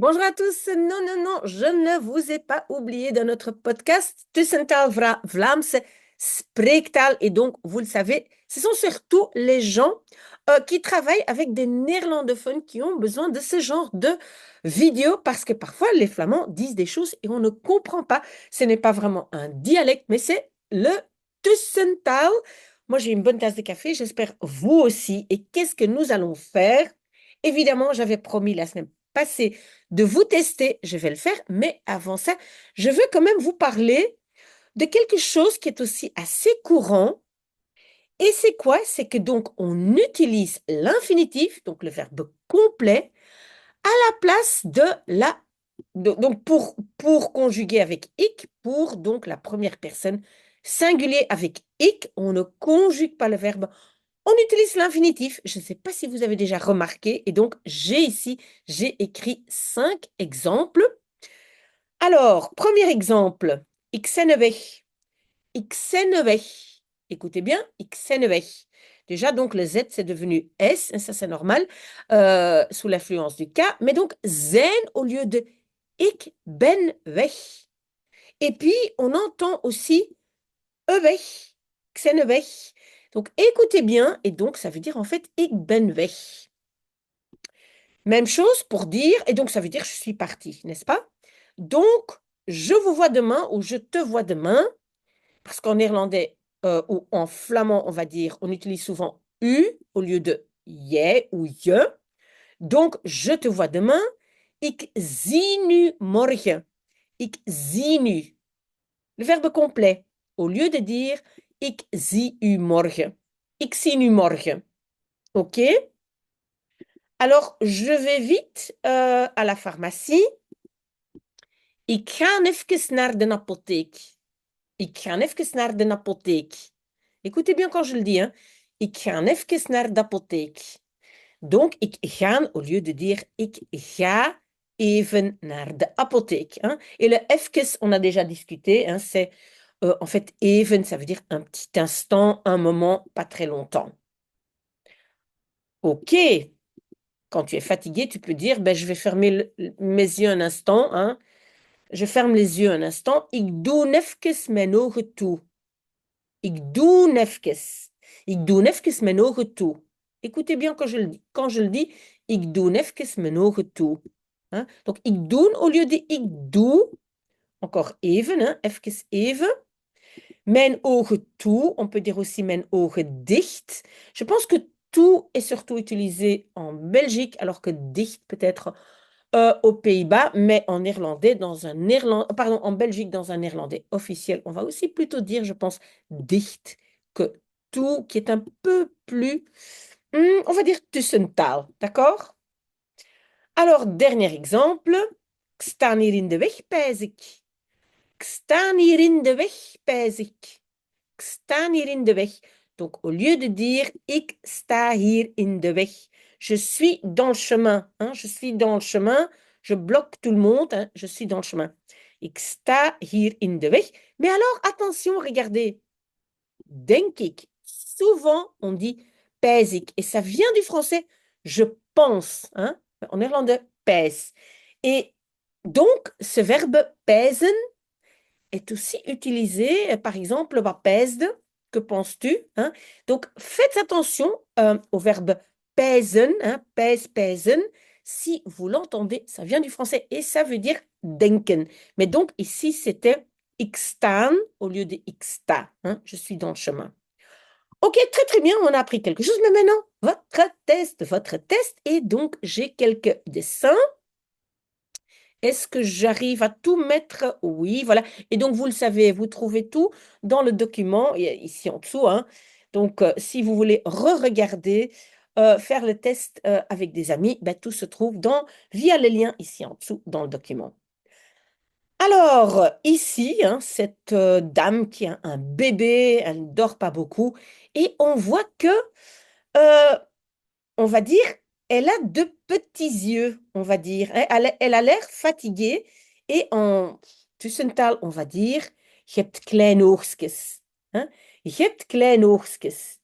Bonjour à tous. Non, non, non, je ne vous ai pas oublié dans notre podcast Tussentaal Vlaamse Spreektaal. Et donc, vous le savez, ce sont surtout les gens qui travaillent avec des néerlandophones qui ont besoin de ce genre de vidéos parce que parfois les Flamands disent des choses et on ne comprend pas. Ce n'est pas vraiment un dialecte, mais c'est le Tussentaal. Moi, j'ai une bonne tasse de café, j'espère vous aussi. Et qu'est-ce que nous allons faire? Évidemment, j'avais promis la semaine passée de vous tester, je vais le faire, mais avant ça, je veux quand même vous parler de quelque chose qui est aussi assez courant. Et c'est quoi? C'est que donc on utilise l'infinitif, donc le verbe complet, à la place de la... donc pour conjuguer avec ik, pour donc la première personne singulier avec ik, on ne conjugue pas le verbe, on utilise l'infinitif. Je ne sais pas si vous avez déjà remarqué. Et donc, j'ai écrit 5 exemples. Alors, premier exemple, ik ben weg. Ik ben weg. Écoutez bien, ik ben weg. Déjà, donc, le Z, c'est devenu S, et ça, c'est normal, sous l'influence du K. Mais donc, zijn au lieu de ik ben weg. Et puis, on entend aussi weg, ik ben weg. Donc, écoutez bien, et donc, ça veut dire en fait, ik ben weg. Même chose pour dire, et donc, ça veut dire, je suis parti, n'est-ce pas? Donc, je vous vois demain ou je te vois demain, parce qu'en néerlandais ou en flamand, on va dire, on utilise souvent u au lieu de je ou je. Donc, je te vois demain. Ik zie nu morgen. Ik zie nu. Le verbe complet. Au lieu de dire ik zie u morgen. Ik zie nu morgen. OK? Alors, je vais vite à la pharmacie. Ik ga even naar de apotheek. Ik ga even naar de apotheek. Écoutez bien quand je le dis, hein. Ik ga even naar de apotheek. Donc, ik ga, au lieu de dire ik ga even naar de apotheek. Hein. Et le even, on a déjà discuté, hein, c'est en fait even, ça veut dire un petit instant, un moment, pas très longtemps. OK. Quand tu es fatigué, tu peux dire ben, je vais fermer mes yeux un instant. Hein. Je ferme les yeux un instant. Ik doe even mijn ogen toe. Ik doe even. Ik doe even mijn ogen toe. Écoutez bien quand je le dis. Quand je le dis, ik doe even mijn ogen toe. Hein? Donc, ik doe au lieu de ik doe. Encore even, hein? Even even. Mijn ogen toe. On peut dire aussi mijn ogen dicht. Je pense que tout est surtout utilisé en Belgique, alors que dicht peut-être aux Pays-Bas, mais en néerlandais, pardon, en Belgique, dans un néerlandais officiel. On va aussi plutôt dire, je pense, dicht que tout, qui est un peu plus, on va dire, tussentaal, d'accord? Alors, dernier exemple. Ik sta hier in de weg, pijs ik. Ik sta hier in de weg, pijs ik. Ik sta hier in de weg. Donc, au lieu de dire ik sta hier in de weg, je suis dans le chemin. Hein, je suis dans le chemin. Je bloque tout le monde. Hein, je suis dans le chemin. Ik sta hier in de weg. Mais alors, attention, regardez. Denk ik. Souvent, on dit pijs ik. Et ça vient du français je pense. Hein, en néerlandais, pijs. Et donc, ce verbe pijzen est aussi utilisé, par exemple, pèse, que penses-tu? Hein? Donc, faites attention au verbe pèsen, hein, pèse, pèsen. Si vous l'entendez, ça vient du français et ça veut dire denken. Mais donc, ici, c'était ik staan au lieu de ik sta. Hein, je suis dans le chemin. Ok, très très bien, on a appris quelque chose, mais maintenant, votre test, votre test. Et donc, j'ai quelques dessins. Est-ce que j'arrive à tout mettre? Oui, voilà. Et donc, vous le savez, vous trouvez tout dans le document, ici en dessous. Hein. Donc, si vous voulez re-regarder, faire le test avec des amis, ben, tout se trouve via le lien ici en dessous dans le document. Alors, ici, hein, cette dame qui a un bébé, elle ne dort pas beaucoup, et on voit que euh, on va dire, elle a de petits yeux, on va dire. Hein. Elle a l'air fatiguée. Et en tussentaal, on va dire, je hebt kleine oogstjes. Hein. Je hebt kleine oogstjes.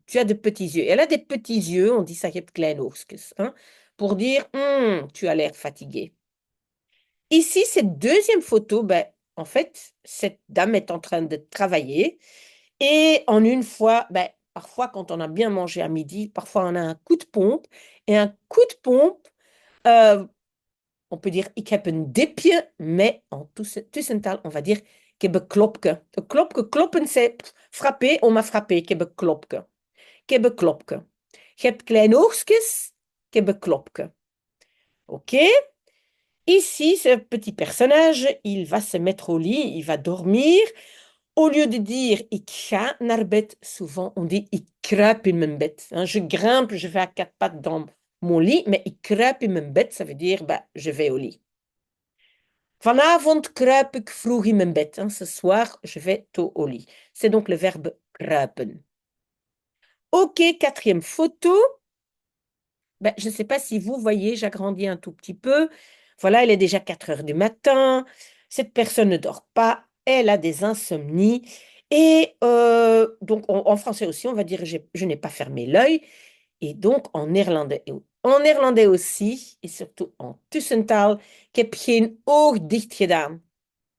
Tu as de petits yeux. Elle a des petits yeux, on dit ça, je hebt kleine oogstjes. Hein, pour dire, tu as l'air fatigué. Ici, cette deuxième photo, ben, en fait, cette dame est en train de travailler et en une fois, ben, parfois quand on a bien mangé à midi, parfois on a un coup de pompe et un coup de pompe, euh, on peut dire ik heb een dipje, mais en tussentaal, on va dire ik heb een klopke. Een klopke, kloppen, c'est frapper, on m'a frappé, ik heb een klopke. Ik heb een klopke. Je hebt kleine oogstjes, ik heb een klopke. OK? Ici, ce petit personnage, il va se mettre au lit, il va dormir. Au lieu de dire ik ga naar bed, souvent on dit ik kruip in mijn bed. Hein, je grimpe, je vais à quatre pattes dans mon lit, mais ik kruip in mijn bed, ça veut dire bah, je vais au lit. Vanavond kruip ik vroeg in mijn bed. Hein, ce soir, je vais tôt au lit. C'est donc le verbe kruipen. OK, quatrième photo. Ben, je ne sais pas si vous voyez, j'agrandis un tout petit peu. Voilà, il est déjà 4 heures du matin. Cette personne ne dort pas. Elle a des insomnies. Et donc, en français aussi, on va dire je n'ai pas fermé l'œil. Et donc, en néerlandais aussi, et surtout en tussentaal, ik heb geen oog dicht gedaan.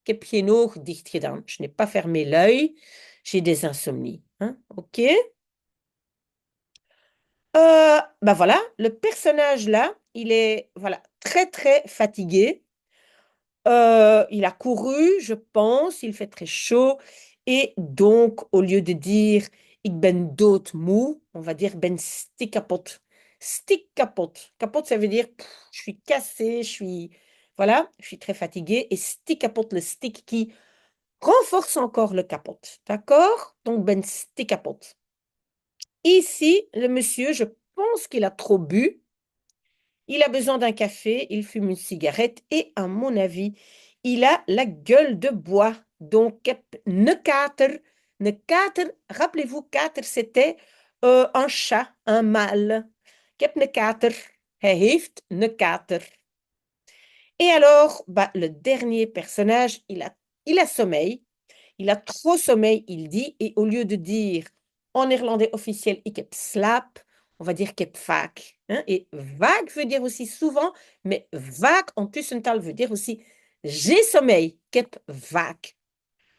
Ik heb geen oog dicht gedaan. Je n'ai pas fermé l'œil. J'ai des insomnies. Hein? OK? Ben voilà, le personnage là, il est voilà, très très fatigué. Il a couru, je pense, il fait très chaud. Et donc, au lieu de dire ik ben doodmoe, on va dire ben stik kapot. Stik kapot. Kapot, ça veut dire pff, je suis cassé, je suis voilà, je suis très fatigué. Et stik kapot, le stick qui renforce encore le kapot. D'accord? Donc ben stik kapot. Ici, le monsieur, je pense qu'il a trop bu. Il a besoin d'un café, il fume une cigarette et, à mon avis, il a la gueule de bois. Donc, ik heb een kater. Een kater, rappelez-vous, kater, c'était un chat, un mâle. Ik heb een kater. Hij heeft een kater. Et alors, bah, le dernier personnage, il a sommeil. Il a trop sommeil, il dit, et au lieu de dire en néerlandais officiel, ik heb slaap, on va dire ik heb vaak. Hein? Et vaak veut dire aussi souvent, mais vaak en tussentaal veut dire aussi j'ai sommeil, ik heb vaak.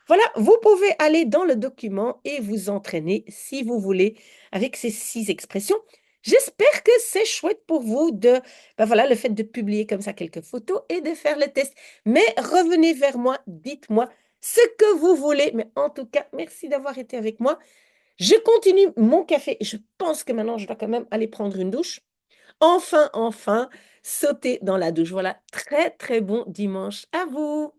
Voilà, vous pouvez aller dans le document et vous entraîner si vous voulez avec ces 6 expressions. J'espère que c'est chouette pour vous de, ben voilà, le fait de publier comme ça quelques photos et de faire le test. Mais revenez vers moi, dites-moi ce que vous voulez. Mais en tout cas, merci d'avoir été avec moi. Je continue mon café. Je pense que maintenant, je dois quand même aller prendre une douche. Enfin, sauter dans la douche. Voilà, très, très bon dimanche à vous.